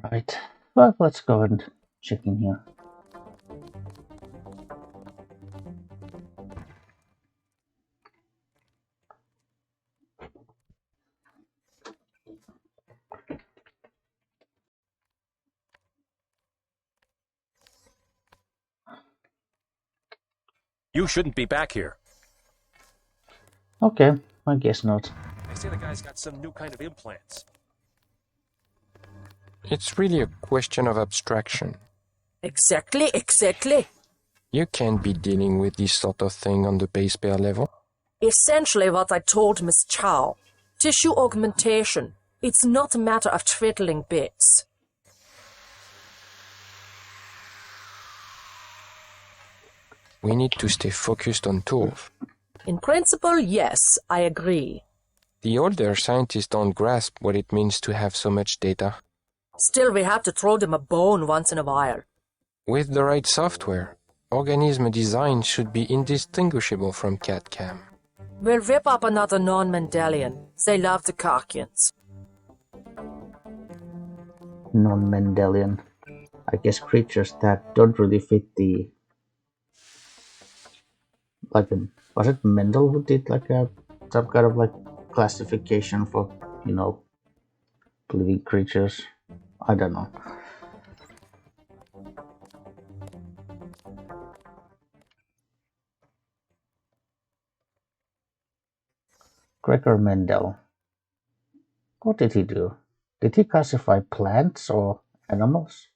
Right. Well, let's go and check in here. You shouldn't be back here. Okay, I guess not. They say the guy's got some new kind of implants. It's really a question of abstraction. Exactly. You can't be dealing with this sort of thing on the base pair level. Essentially what I told Miss Chow. Tissue augmentation. It's not a matter of twiddling bits. We need to stay focused on tools. In principle, yes, I agree. The older scientists don't grasp what it means to have so much data. Still, we have to throw them a bone once in a while. With the right software, organism design should be indistinguishable from CAD/CAM. We'll rip up another non-Mendelian. They love the Karkians. Non-Mendelian. I guess creatures that don't really fit the... was it Mendel who did some kind of classification for, living creatures? I don't know. Gregor Mendel. What did he do? Did he classify plants or animals?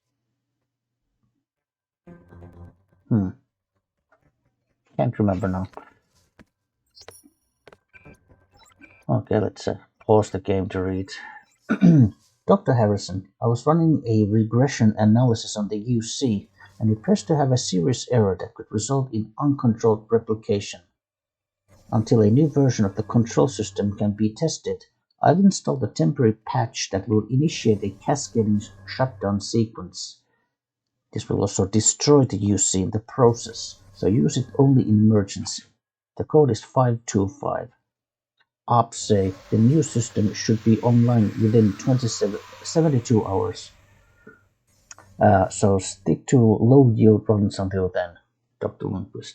Can't remember now. Okay, let's pause the game to read. Dr. Harrison, I was running a regression analysis on the UC, and it appears to have a serious error that could result in uncontrolled replication. Until a new version of the control system can be tested, I've installed a temporary patch that will initiate a cascading shutdown sequence. This will also destroy the UC in the process, so use it only in emergency. The code is 525. Ops say the new system should be online within 72 hours. So stick to low yield runs until then, Dr. Lundquist.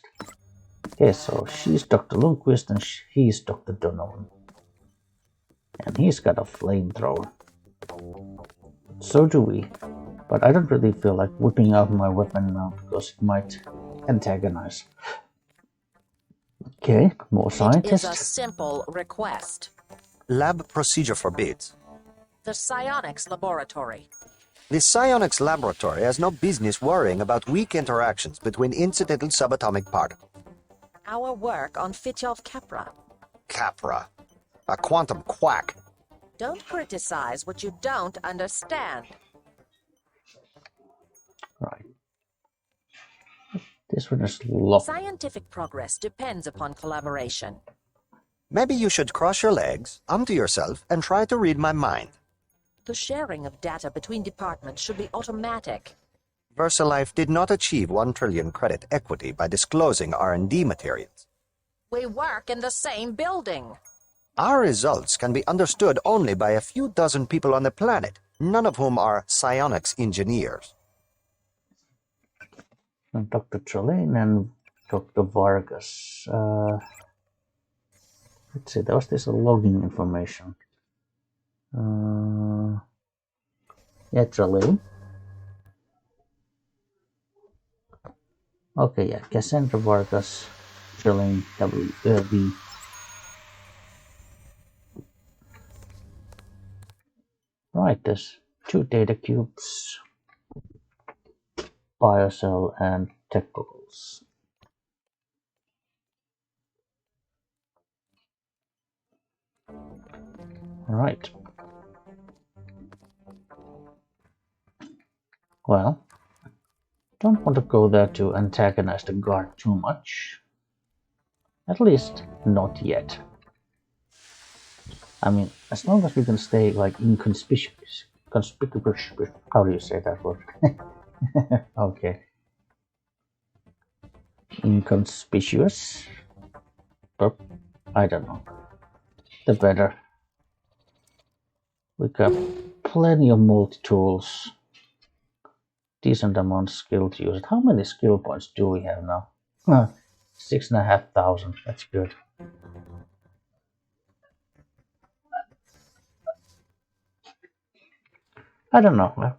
Okay, so she's Dr. Lundquist and he's Dr. Donovan. And he's got a flamethrower. So do we. But I don't really feel like whipping out my weapon now because it might antagonize. Okay, more scientists. It is a simple request. Lab procedure forbids. The psionics laboratory. The psionics laboratory has no business worrying about weak interactions between incidental subatomic particles. Our work on Fitjov Capra. Capra. A quantum quack. Don't criticize what you don't understand. Right. This one is locked. Scientific progress depends upon collaboration. Maybe you should cross your legs, onto yourself, and try to read my mind. The sharing of data between departments should be automatic. VersaLife did not achieve 1 trillion credit equity by disclosing R&D materials. We work in the same building. Our results can be understood only by a few dozen people on the planet, none of whom are psionics engineers. And Dr. Trelane and Dr. Vargas. Let's see, there was this logging information. Yeah, Trelane. Okay, yeah, Cassandra Vargas, Trelane, B. Right, there's 2 data cubes, biocell, and tech goggles. Right. Well, don't want to go there to antagonize the guard too much. At least, not yet. I mean, as long as we can stay inconspicuous. How do you say that word? Okay. Inconspicuous? But I don't know. The better. We got plenty of multi-tools decent amount of skill to use it. How many skill points do we have now? 6,500. That's good. I don't know.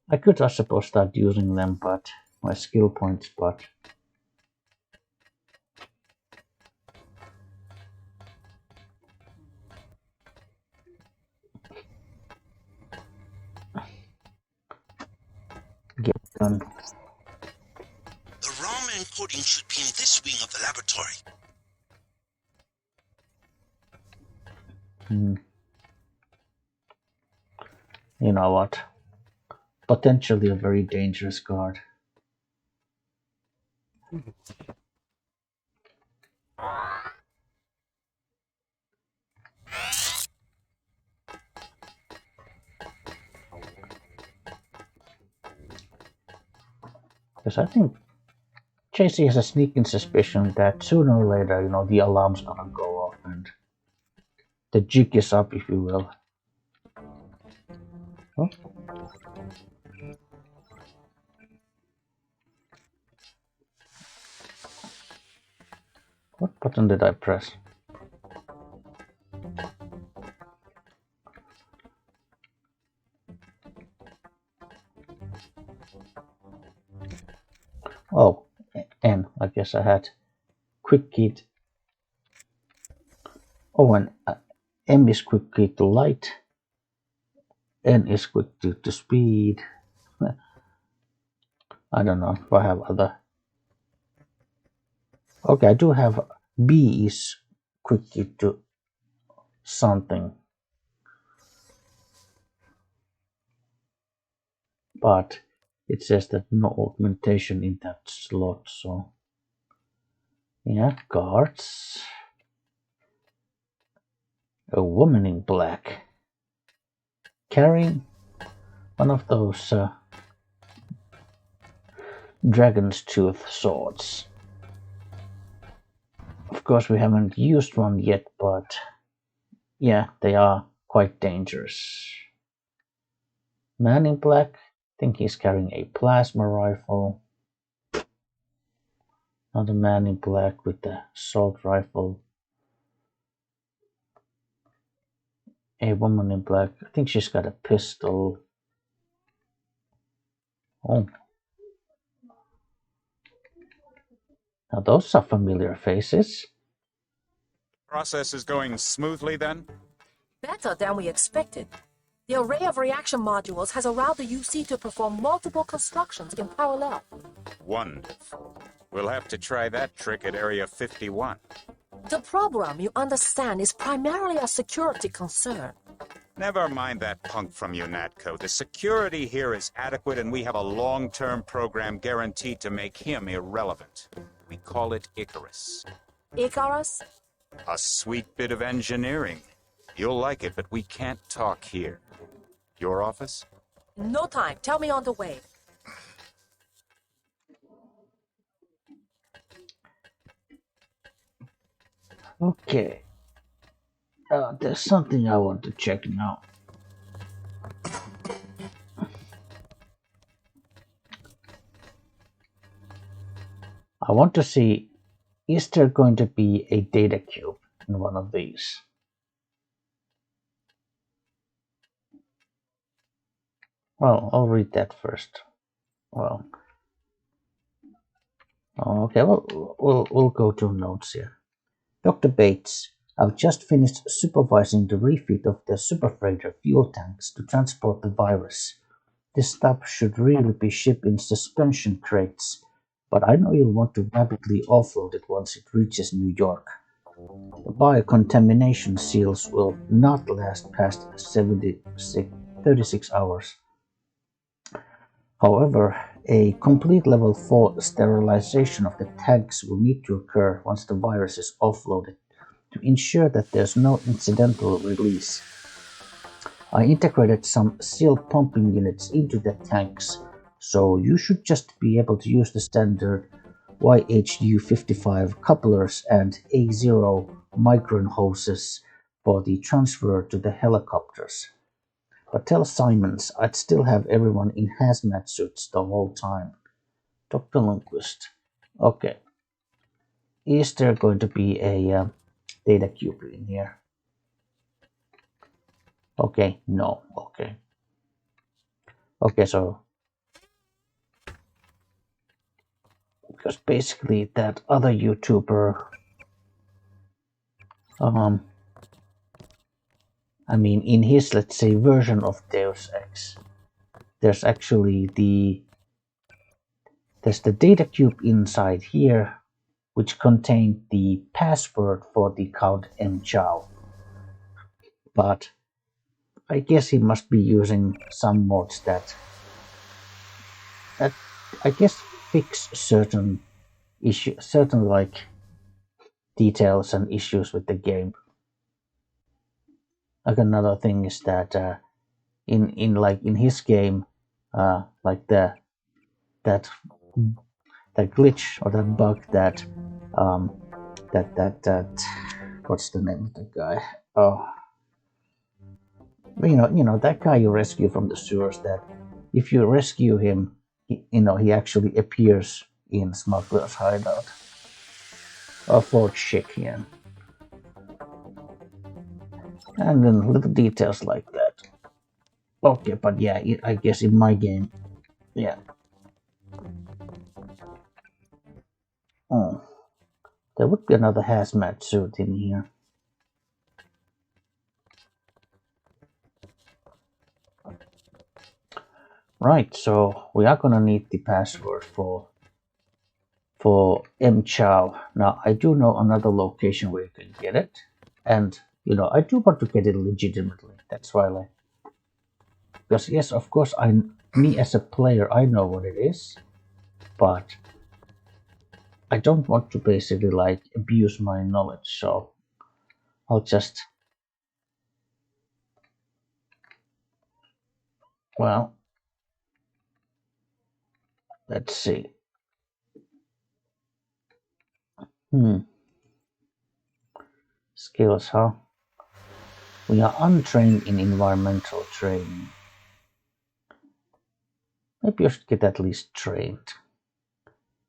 I could, I suppose, start using them, but my skill points, but get done. The ROM encoding should be in this wing of the laboratory. You know what? Potentially a very dangerous guard. Because I think JC has a sneaking suspicion that sooner or later, the alarm's gonna go off and the jig is up, if you will. Oh. What button did I press? Oh, N. I guess I had quick key. Oh, and M is quick key to light. N is quick key to speed. I don't know if I have other. Okay, I do have B is quick key to something. But it says that no augmentation in that slot, so yeah, guards. A woman in black carrying one of those dragon's tooth swords. Of course, we haven't used one yet, but yeah, they are quite dangerous. Man in black, I think he's carrying a plasma rifle. Another man in black with the assault rifle. A woman in black, I think she's got a pistol. Oh. Now those are familiar faces. Process is going smoothly then? Better than we expected. The array of reaction modules has allowed the UC to perform multiple constructions in parallel. Wonderful. We'll have to try that trick at Area 51. The program, you understand, is primarily a security concern. Never mind that punk from UNATCO. The security here is adequate, and we have a long-term program guaranteed to make him irrelevant. We call it Icarus. Icarus? A sweet bit of engineering. You'll like it, but we can't talk here. Your office? No time. Tell me on the way. Okay. There's something I want to check now. I want to see, is there going to be a data cube in one of these? Well, I'll read that first. Well, okay, well, we'll go to notes here. Dr. Bates, I've just finished supervising the refit of the superfreighter fuel tanks to transport the virus. This stuff should really be shipped in suspension crates, but I know you'll want to rapidly offload it once it reaches New York. The biocontamination seals will not last past 36 hours. However, a complete level 4 sterilization of the tanks will need to occur once the virus is offloaded to ensure that there's no incidental release. I integrated some seal pumping units into the tanks, so you should just be able to use the standard YHU-55 couplers and A0 micron hoses for the transfer to the helicopters. But tell Simons I'd still have everyone in hazmat suits the whole time. Dr. Lundquist. Okay. Is there going to be a data cube in here? Okay, no. Okay. Okay, so because basically that other YouTuber, I mean, in his, let's say, version of Deus Ex, there's actually there's the data cube inside here, which contained the password for the Count M. Chow. But I guess he must be using some mods that I guess fix certain like details and issues with the game. Like another thing is that in his game, like that glitch or that bug that what's the name of the guy? Oh, you know that guy you rescue from the sewers. That if you rescue him, he actually appears in Smuggler's Hideout or Fort Shekian. And then little details like that. Okay, but yeah, I guess in my game, yeah. Oh, there would be another hazmat suit in here. Right, so we are gonna need the password for M Chow. Now I do know another location where you can get it, and I do want to get it legitimately. That's why, like, because yes, of course, me as a player, I know what it is, but I don't want to basically like abuse my knowledge, so I'll just, well, let's see. Skills, huh? We are untrained in environmental training. Maybe I should get at least trained.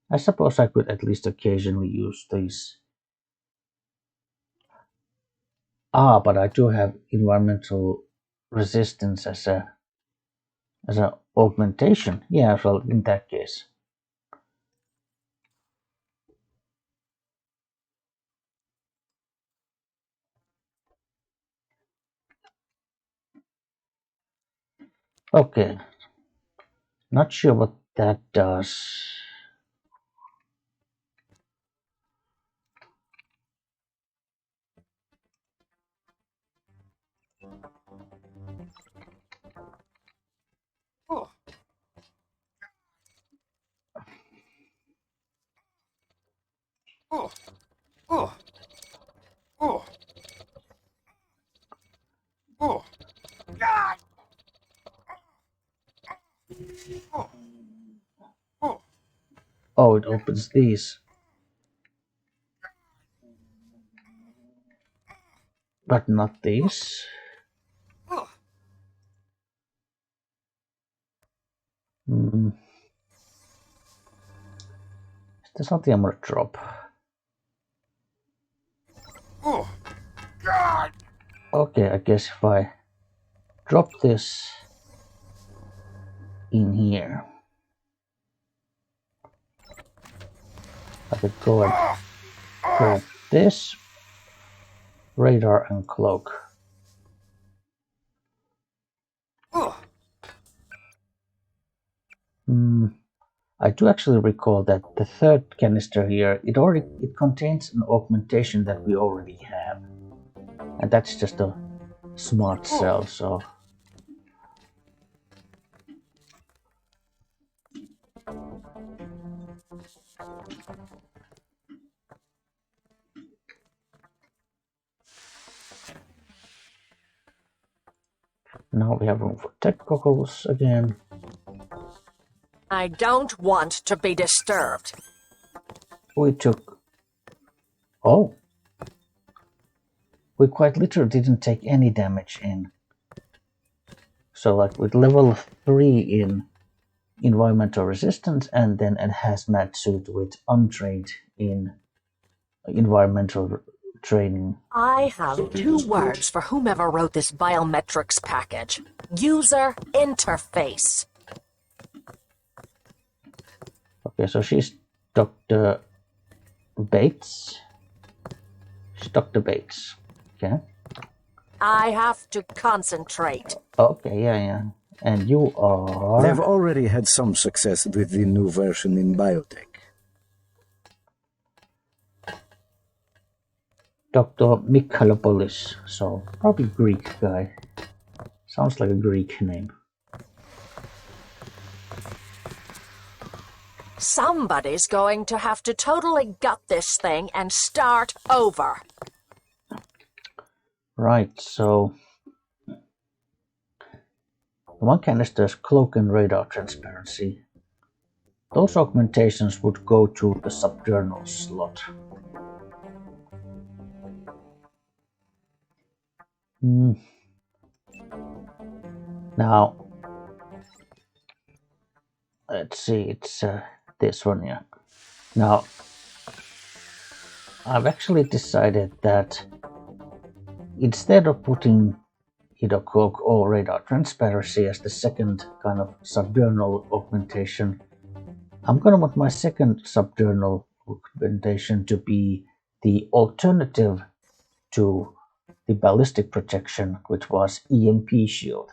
I suppose I could at least occasionally use these. But I do have environmental resistance as a augmentation. Yeah, well, in that case. Okay. Not sure what that does. Oh. Oh. Oh. Oh. Oh. God. Oh. Oh. Oh, it opens these. But not these. Oh. There's something I'm gonna drop. Oh. God. Okay, I guess if I drop this in here, I could go and grab this radar and cloak. Oh. I do actually recall that the third canister here, it contains an augmentation that we already have, and that's just a smart cell. So now we have room for tech goggles again. I don't want to be disturbed. We took. Oh, we quite literally didn't take any damage in So like with level 3 in environmental resistance and then a hazmat suit with untrained in environmental training. I have 2 words for whomever wrote this biometrics package. User interface. Okay, so she's Dr. Bates. She's Dr. Bates. Okay. I have to concentrate. Okay, yeah. And you are... They've already had some success with the new version in biotech. Dr. Mikhailopolis, so probably Greek guy. Sounds like a Greek name. Somebody's going to have to totally gut this thing and start over. Right, so... One canister's cloak and radar transparency. Those augmentations would go to the subjournal slot. Now, let's see, it's this one here. Now, I've actually decided that instead of putting either cloak or radar transparency as the second kind of subjournal augmentation, I'm going to want my second subjournal augmentation to be the alternative to the ballistic protection, which was EMP shield.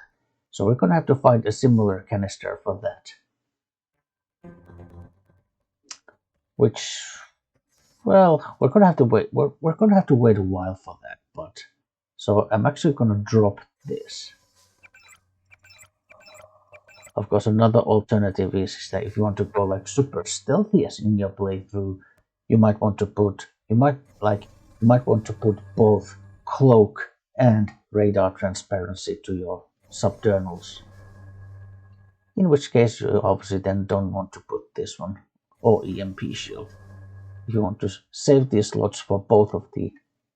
So we're going to have to find a similar canister for that. Which, well, we're going to have to wait. We're going to have to wait a while for that. But so I'm actually going to drop this. Of course, another alternative is that if you want to go like super stealthy as in your playthrough, you might want to put both cloak and radar transparency to your subjournals. In which case, you obviously then don't want to put this one or EMP shield. You want to save these slots for both of the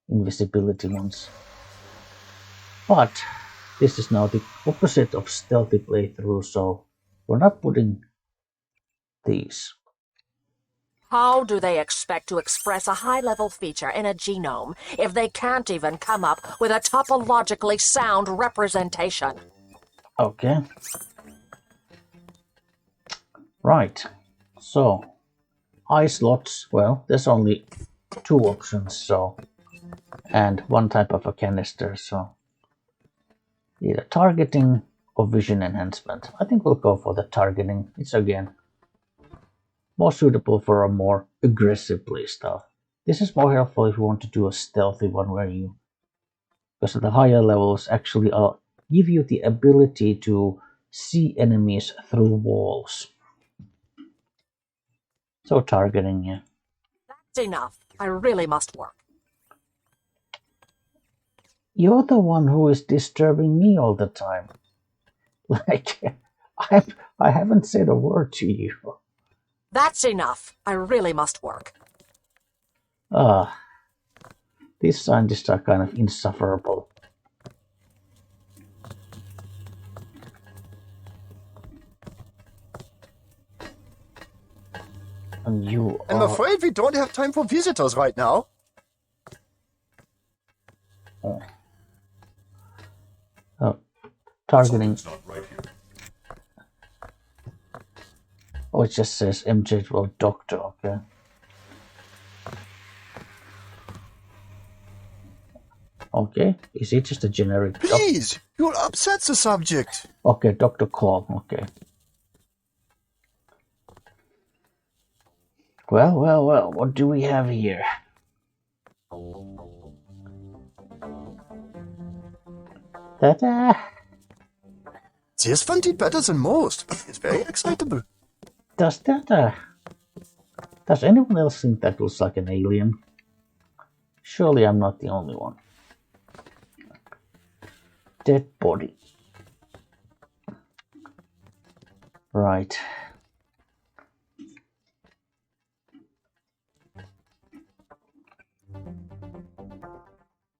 invisibility ones. But this is now the opposite of stealthy playthrough, so we're not putting these. How do they expect to express a high-level feature in a genome if they can't even come up with a topologically sound representation? Okay. Right. So, eye slots, well, there's only 2 options, so, and one type of a canister, so either targeting or vision enhancement. I think we'll go for the targeting. It's again more suitable for a more aggressive playstyle. This is more helpful if you want to do a stealthy one where you, because the higher levels actually give you the ability to see enemies through walls. So targeting, yeah. That's enough. I really must work. You're the one who is disturbing me all the time. Like, I haven't said a word to you. That's enough. I really must work. These scientists are kind of insufferable. And you I'm afraid we don't have time for visitors right now. Targeting. Oh, it just says MJ well doctor, okay. Okay, is it just a generic Please, you'll upset the subject. Okay, Dr. Call, okay. Well, what do we have here? Ta-da! This one did better than most. It's very excitable. Does anyone else think that looks like an alien? Surely I'm not the only one. Dead body. Right.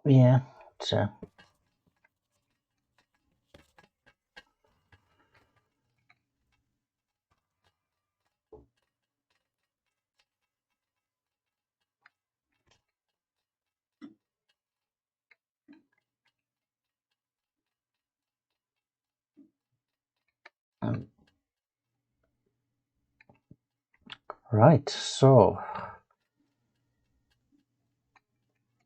Yeah, it's Right, so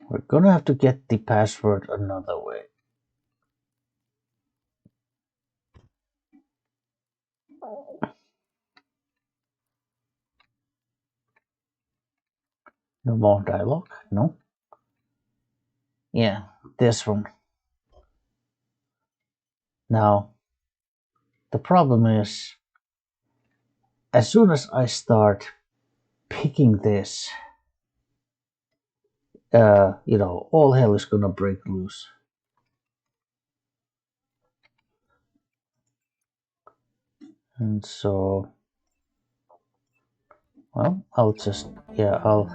we're gonna have to get the password another way. No more dialogue? No? Yeah, this one. Now, the problem is, as soon as I start picking this, all hell is gonna break loose. And so, well, I'll just, yeah, I'll.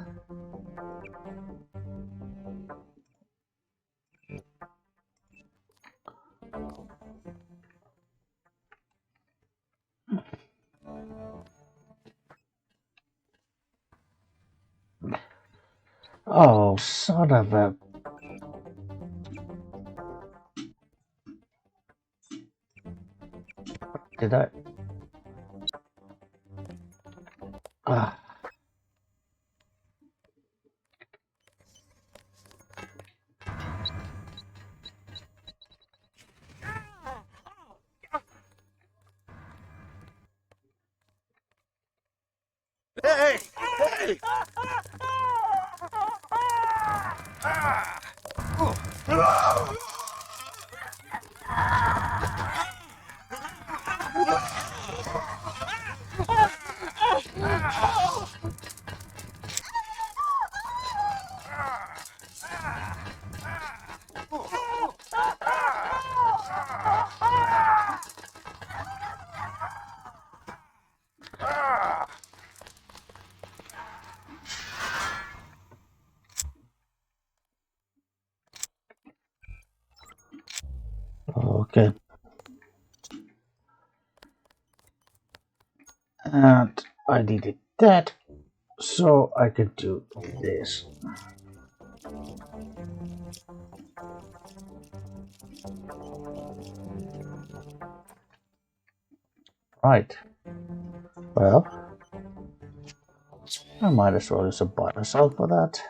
Oh, son of a. Did I? Ah. Hey! Hey! Okay. And I needed that so I could do this. Right. Well, I might as well use a butter salt for that.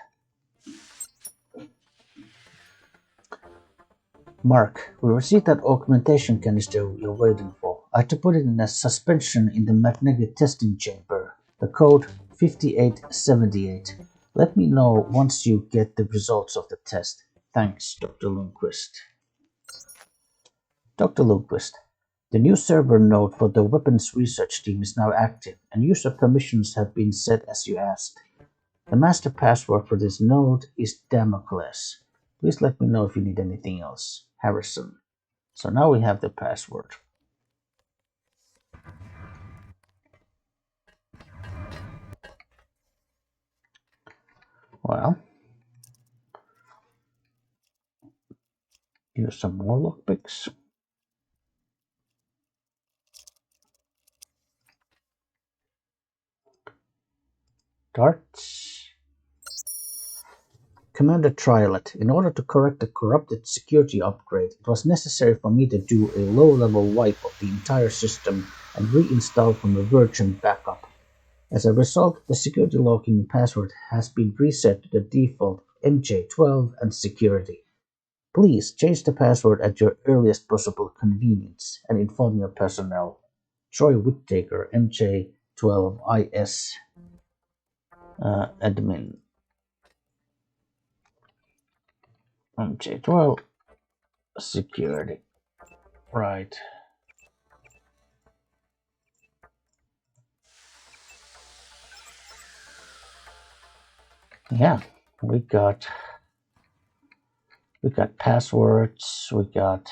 Mark, we received that augmentation canister you're waiting for. I had to put it in a suspension in the magnetic testing chamber. The code 5878. Let me know once you get the results of the test. Thanks, Dr. Lundquist. Dr. Lundquist, the new server node for the weapons research team is now active, and user permissions have been set as you asked. The master password for this node is Damocles. Please let me know if you need anything else. Harrison. So now we have the password. Well, use some more lockpicks. Darts. Commander Trilet, in order to correct the corrupted security upgrade, it was necessary for me to do a low-level wipe of the entire system and reinstall from a virgin backup. As a result, the security login password has been reset to the default MJ12 and security. Please change the password at your earliest possible convenience and inform your personnel. Troy Whittaker, MJ12IS, admin. MJ12 security. Right. Yeah, we got passwords, we got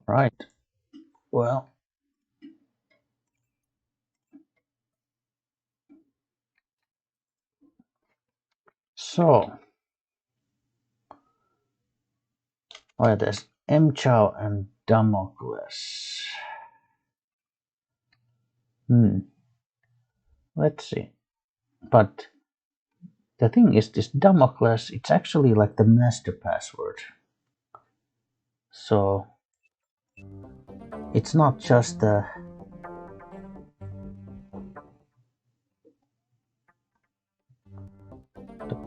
Right. Well, so there's M Chow and Damocles. Let's see. But the thing is, this Damocles, it's actually like the master password. So it's not just Dr.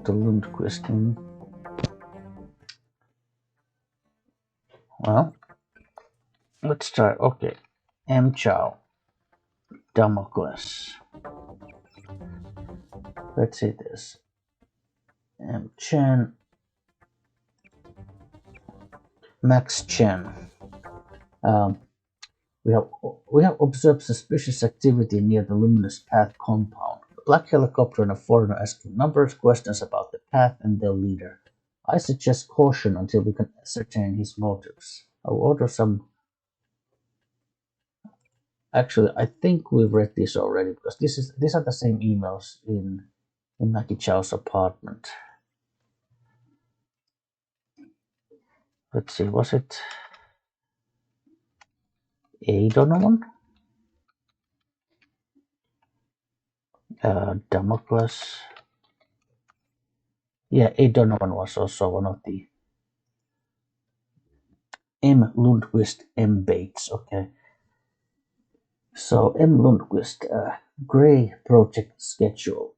Lundquist. Well, let's try. Okay, M Chow, Damocles. Let's see this. M Chen, Max Chen. Um, we have observed suspicious activity near the Luminous Path compound. A black helicopter and a foreigner asking numerous questions about the path and their leader. I suggest caution until we can ascertain his motives. I'll order some. Actually, I think we've read this already because these are the same emails in Maggie Chow's apartment. Let's see, was it A Donovan? Damocles. Yeah, A Donovan was also one of the M Lundquist, M Bates. Okay, so M Lundquist, Gray project schedule.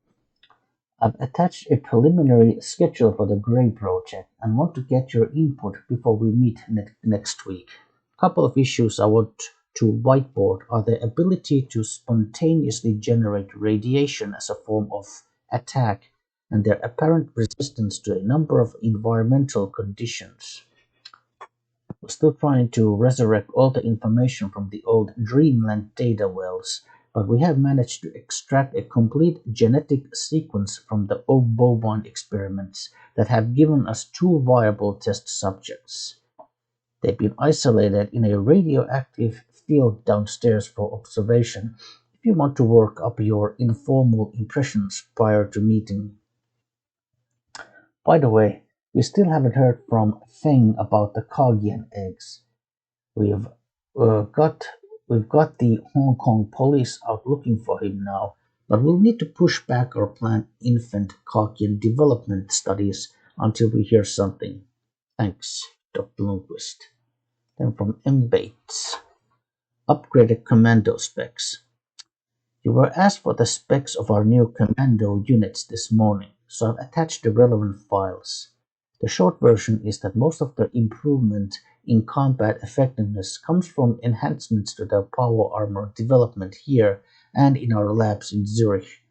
I've attached a preliminary schedule for the Gray project and want to get your input before we meet next week. A couple of issues I want to whiteboard are the ability to spontaneously generate radiation as a form of attack and their apparent resistance to a number of environmental conditions. We're still trying to resurrect all the information from the old Dreamland data wells, but we have managed to extract a complete genetic sequence from the bovine experiments that have given us two viable test subjects. They've been isolated in a radioactive field downstairs for observation if you want to work up your informal impressions prior to meeting. By the way, we still haven't heard from Feng about the Kagian eggs. We've got we've got the Hong Kong police out looking for him now, but we'll need to push back our planned infant Kakian development studies until we hear something. Thanks, Dr. Lundquist. Then from M. Bates. Upgraded commando specs. You were asked for the specs of our new commando units this morning, so I've attached the relevant files. The short version is that most of the improvement in combat effectiveness comes from enhancements to the power armor development here and in our labs in Zurich.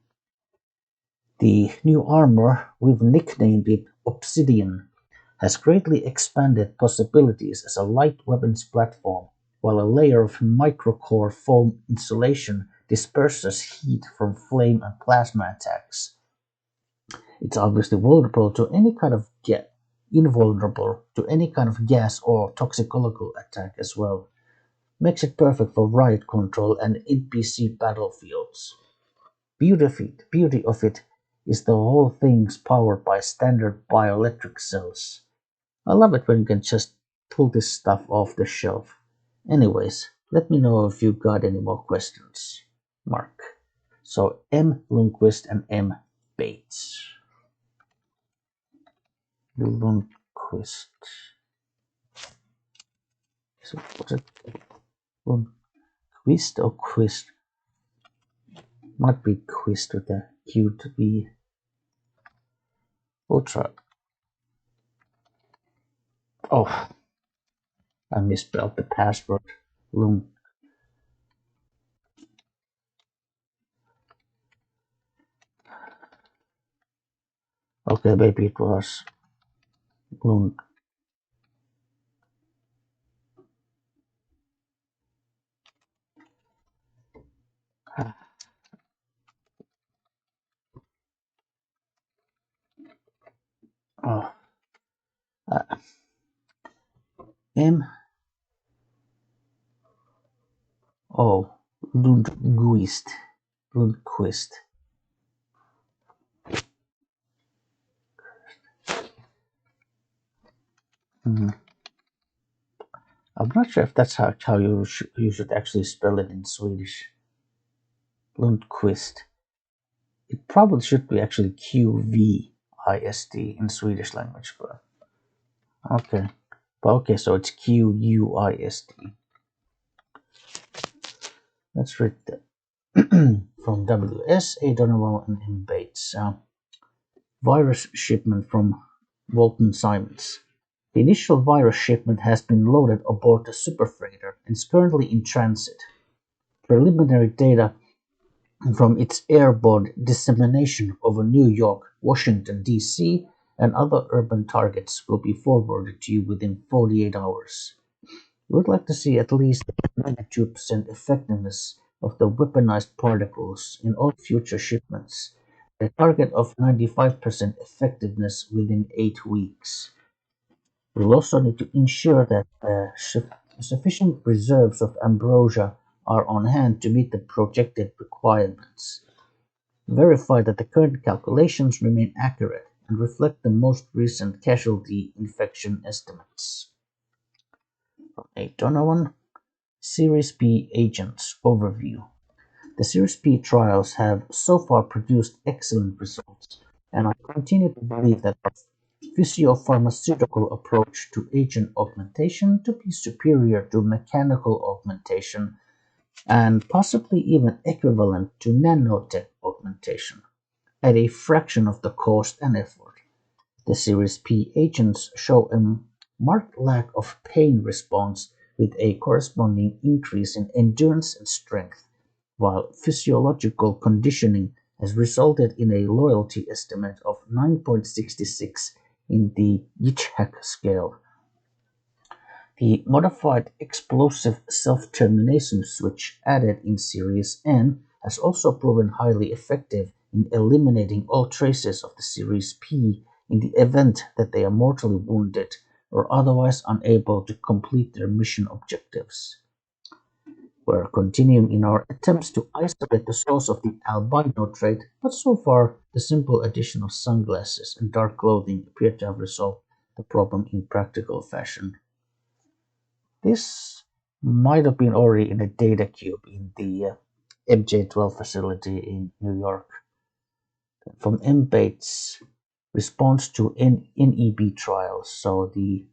The new armor, we've nicknamed it Obsidian, has greatly expanded possibilities as a light weapons platform, while a layer of microcore foam insulation disperses heat from flame and plasma attacks. It's obviously vulnerable to any kind of invulnerable to any kind of gas or toxicological attack as well. Makes it perfect for riot control and NPC battlefields. Beauty of it is the whole thing's powered by standard bioelectric cells. I love it when you can just pull this stuff off the shelf. Anyways, let me know if you got any more questions. Mark. So M. Lundquist and M. Bates. Lundquist. So was it Lundquist or Quist? Might be Quist with a Q to be. We'll try. Oh, I misspelled the password. Lund. Okay, maybe it was Lund. Oh, M. Oh, Lundquist. Lundquist. Mhm. I'm not sure if that's how you should actually spell it in Swedish. Lundquist. It probably should be actually QVIST in Swedish language, but okay. But okay, so it's QUIST. Let's read that. From WS, A. Donovan and M. Bates. Virus shipment from Walton Simons. The initial virus shipment has been loaded aboard the superfreighter and is currently in transit. Preliminary data from its airborne dissemination over New York, Washington, D.C., and other urban targets will be forwarded to you within 48 hours. We would like to see at least 92% effectiveness of the weaponized particles in all future shipments, a target of 95% effectiveness within 8 weeks. We'll also need to ensure that sufficient reserves of ambrosia are on hand to meet the projected requirements. Verify that the current calculations remain accurate and reflect the most recent casualty infection estimates. A. Donovan, Series P Agents Overview. The Series P trials have so far produced excellent results, and I continue to believe that our physiopharmaceutical approach to agent augmentation to be superior to mechanical augmentation and possibly even equivalent to nanotech augmentation at a fraction of the cost and effort. The Series P agents show a marked lack of pain response with a corresponding increase in endurance and strength, while physiological conditioning has resulted in a loyalty estimate of 9.66 in the Yitzhak scale. The modified explosive self-termination switch added in Series N has also proven highly effective in eliminating all traces of the Series P in the event that they are mortally wounded or otherwise unable to complete their mission objectives. We're continuing in our attempts to isolate the source of the albino trait, but so far the simple addition of sunglasses and dark clothing appear to have resolved the problem in practical fashion. This might have been already in a data cube in the MJ12 facility in New York. From M. Bates' response to NEB trials. So the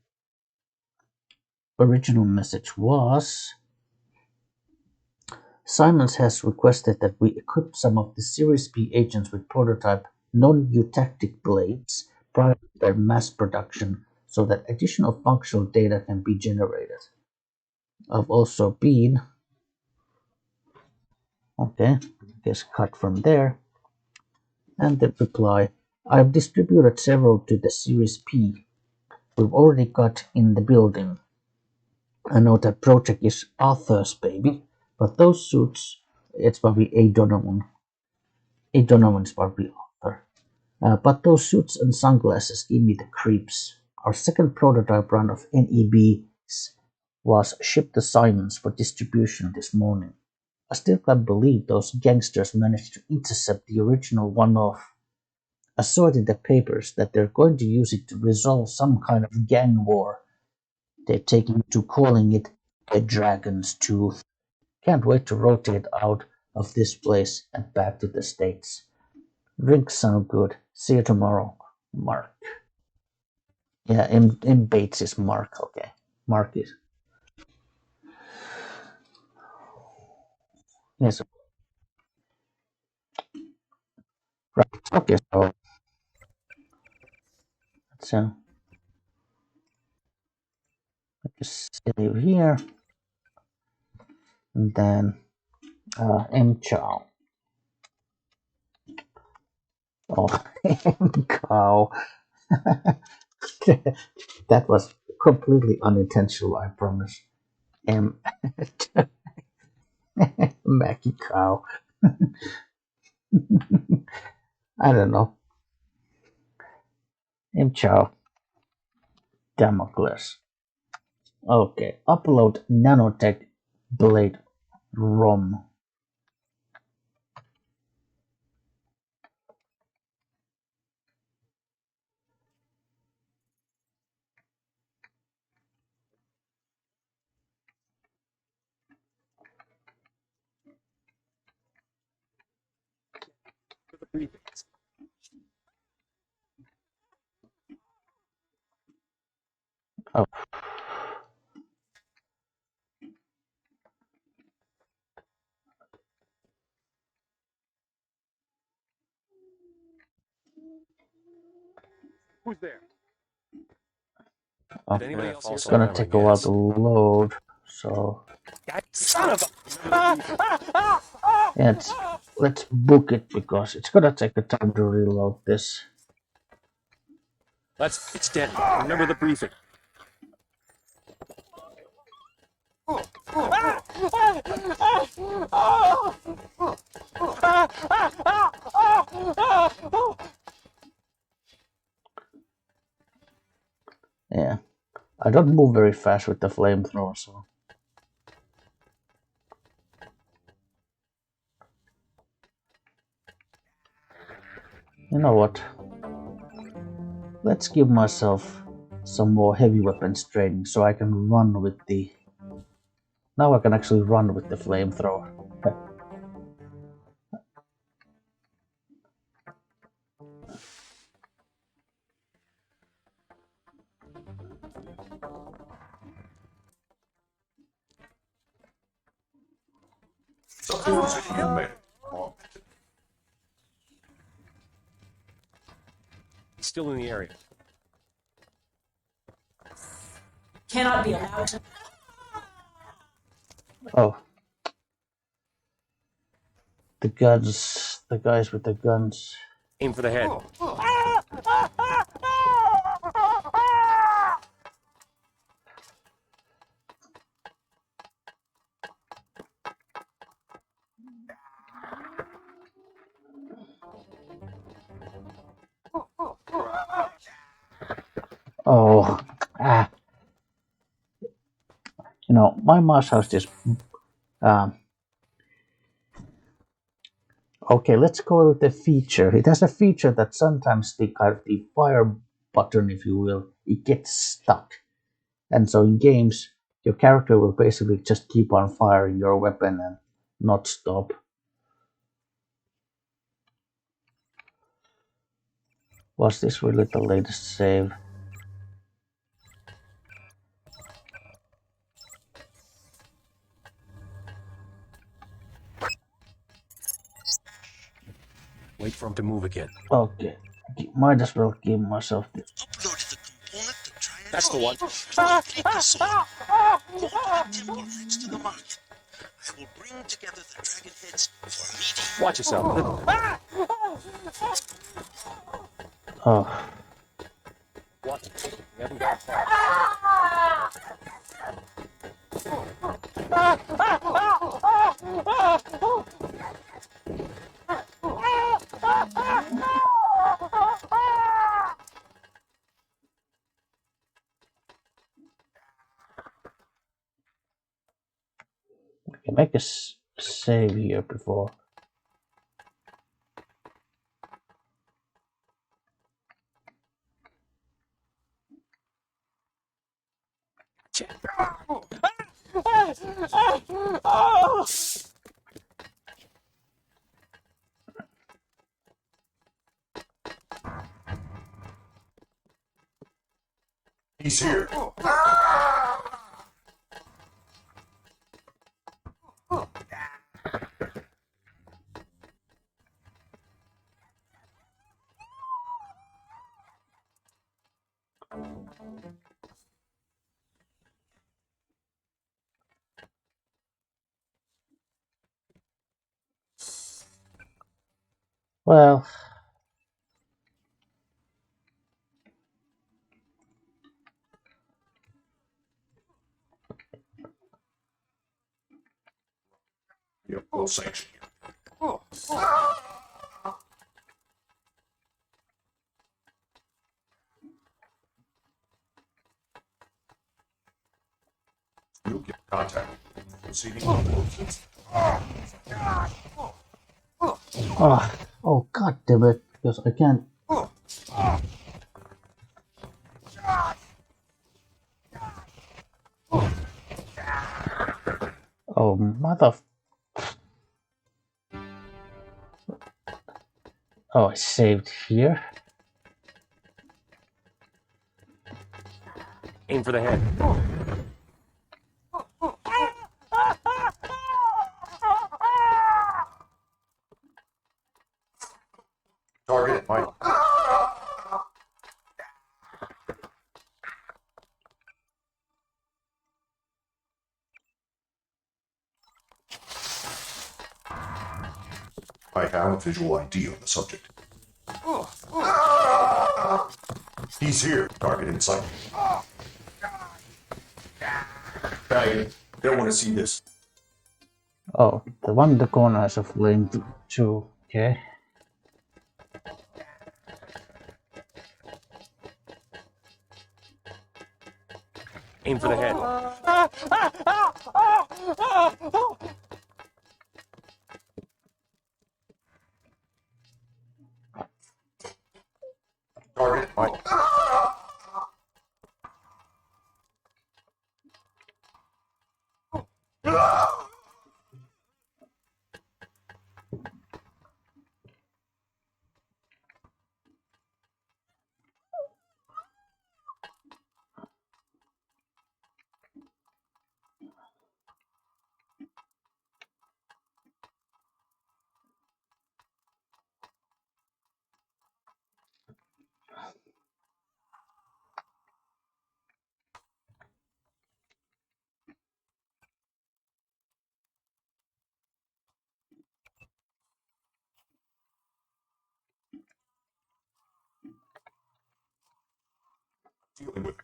original message was Simons has requested that we equip some of the Series P agents with prototype non-eutactic blades prior to their mass production so that additional functional data can be generated. I've also been okay, I guess cut from there. And the reply, I've distributed several to the Series P. We've already got in the building. I know that project is Arthur's baby, but those suits, it's probably A. Donovan. A. Donovan is probably Arthur. But those suits and sunglasses give me the creeps. Our second prototype run of NEBs was shipped to Simons for distribution this morning. I still can't believe those gangsters managed to intercept the original one-off. I saw it in the papers that they're going to use it to resolve some kind of gang war. They're taking to calling it the Dragon's Tooth. Can't wait to rotate out of this place and back to the States. Drinks sound good. See you tomorrow, Mark. Yeah, M. Bates is Mark. Okay, Mark is. Yes, right. Okay, so let's just save here, and then M. Chow. Oh, M. Cow. That was completely unintentional, I promise. M. Mackie Cow. I don't know. M. Chow. Damocles. Okay, upload nanotech blade ROM. Oh, Did anybody else it's hear gonna something? take a while to load, so Son of a... yeah, let's book it because it's gonna take a time to reload this. It's dead. Remember the briefing. Yeah, I don't move very fast with the flamethrower, so you know what? Let's give myself some more heavy weapons training so I can run with the... Now I can actually run with the flamethrower. He's still in the area. Cannot be allowed. Oh. The guns, the guys with the guns. Aim for the head. Oh, ah. You know, my mouse has this. Okay, let's go with the feature. It has a feature that sometimes the kind of the fire button, if you will, it gets stuck. And so in games, your character will basically just keep on firing your weapon and not stop. Was this really the latest save? Wait for him to move again. Okay, might as well give myself the... Uploaded the component to try and That's the one. complete the sword. Go to the temple next to the market. I will bring together the dragon heads for a meeting. Watch yourself. Oh, Watch it. We haven't got far. I can make a save here before. He's here. Well, Yep, full sanction. You'll get contact. Proceeding on. Oh, oh, god damn it! Because I can't. Oh, mother. Oh, I saved here. Aim for the head. Target it, Mike. I have a visual ID on the subject. He's here. Target in sight. Bag. Don't want to see this. Oh, the one in the corner has a flame too. Okay. Aim for the head. Target, Mike. Dealing with it.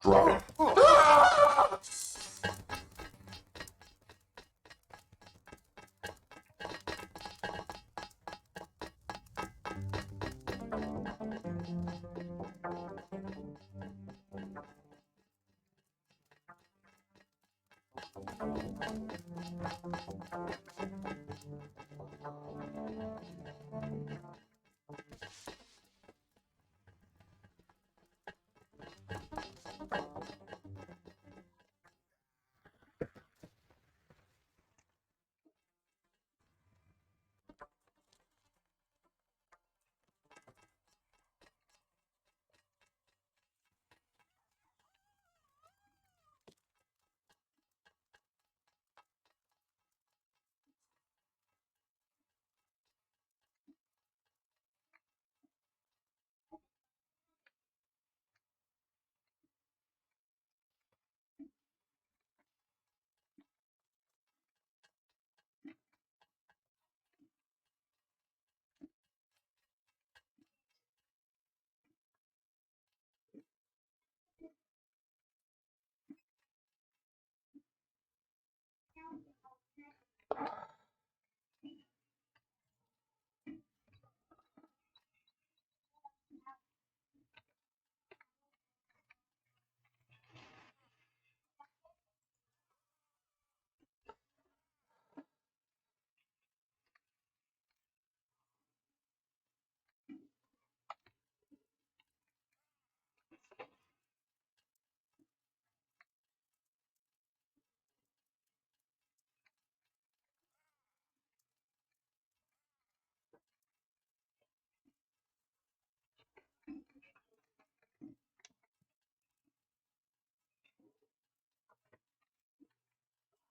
Drop it.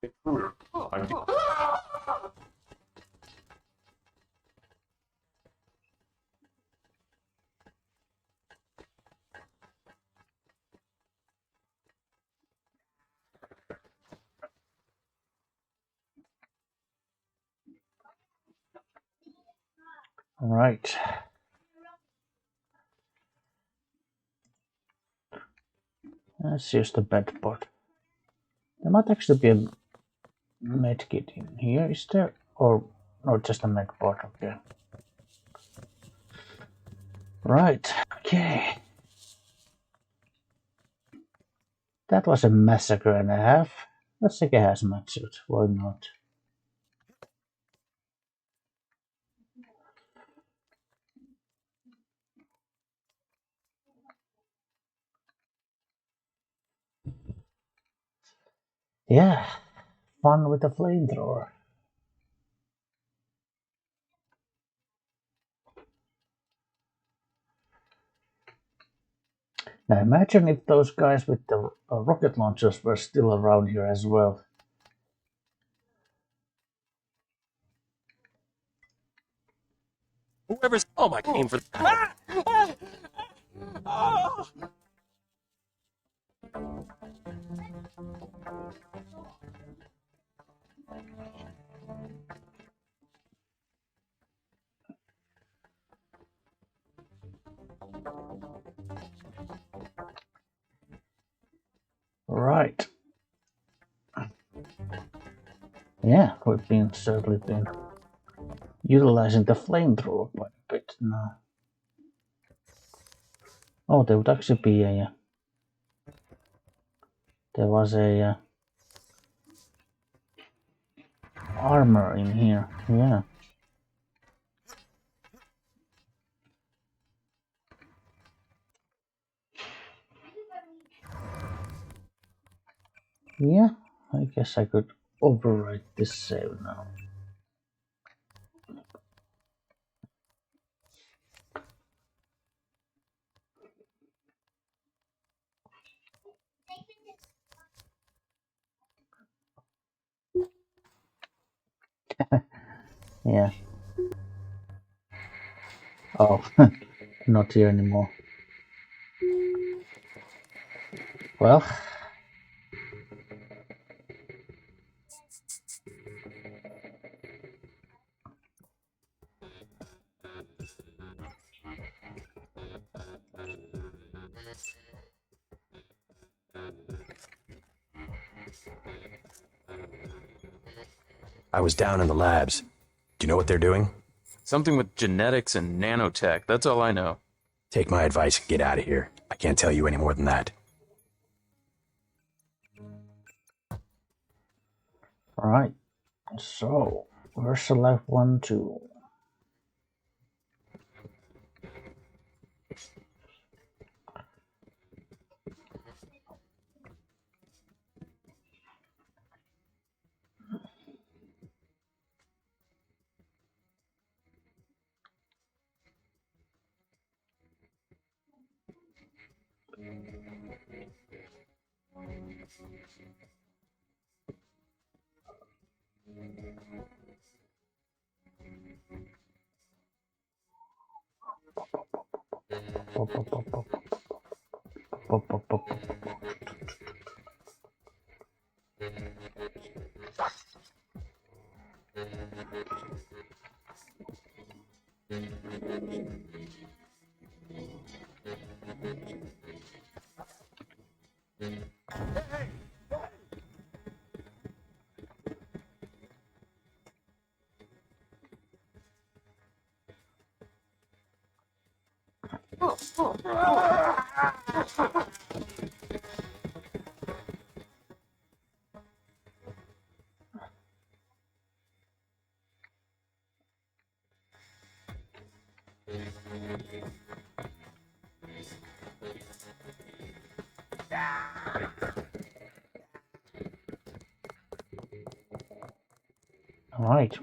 Intruder. I'm All right. Let's use the bedboard. There might actually be a medkit in here, is there? Or not just a medboard, okay. Right, okay. That was a massacre and a half. Let's take a hazmat suit, why not? Yeah, fun with the flamethrower. Now imagine if those guys with the rocket launchers were still around here as well. Whoever's I came for. Right. Yeah, we've certainly been utilizing the flamethrower quite a bit now. Oh, there would actually be a... there was a armor in here, yeah. Yeah, I guess I could overwrite this save now. Yeah. Oh, not here anymore. Well, I was down in the labs. Do you know what they're doing? Something with genetics and nanotech, that's all I know. Take my advice and get out of here. I can't tell you any more than that. alright. So, where's the left one to? Alright.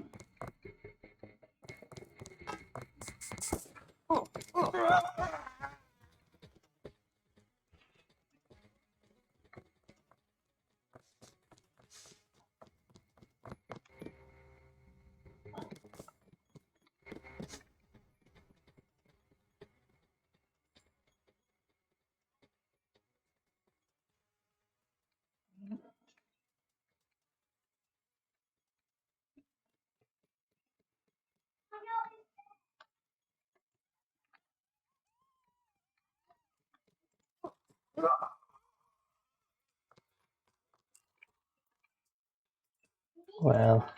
Well,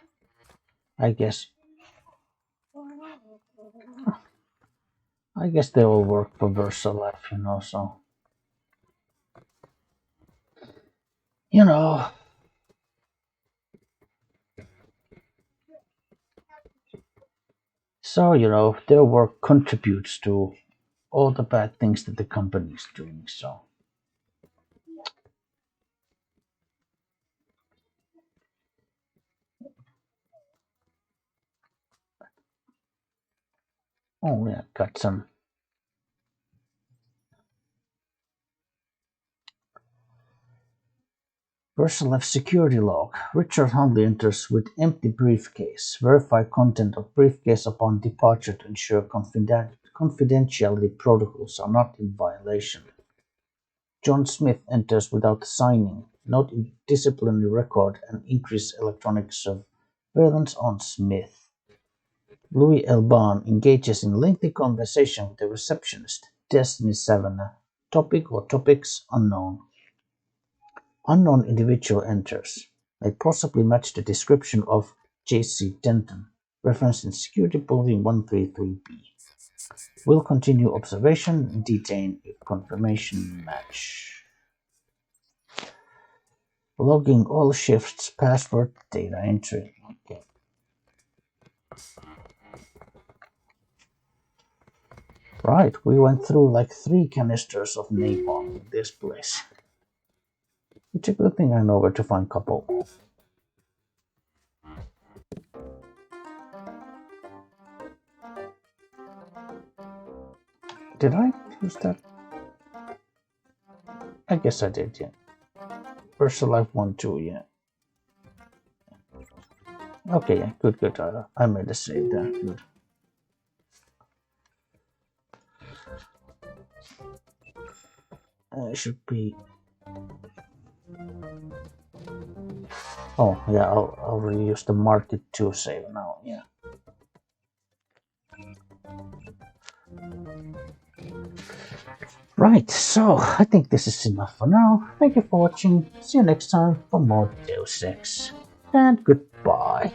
I guess they all work for VersaLife, so you know. So, their work contributes to all the bad things that the company is doing, so. Oh, yeah, got some. VersaLife security log. Richard Hundley enters with empty briefcase. Verify content of briefcase upon departure to ensure confidentiality protocols are not in violation. John Smith enters without signing. Note in disciplinary record and increase electronic surveillance on Smith. Louis Elban engages in lengthy conversation with the receptionist. Destiny Savannah. Topic or topics unknown. Unknown individual enters. May possibly match the description of J.C. Denton, referenced in Security Bulletin 133B. Will continue observation and detain if confirmation match. Logging all shifts, password, data entry. Okay. Right, we went through like 3 canisters of napalm in this place. It's a good thing I know where to find couple. Did I use that? I guess I did, yeah. VersaLife 1-2, yeah. Okay, yeah, good. I made a save there, good. It should be. Oh, yeah, I'll reuse the Market 2 save now, yeah. Right, so I think this is enough for now. Thank you for watching. See you next time for more Deus Ex. And goodbye.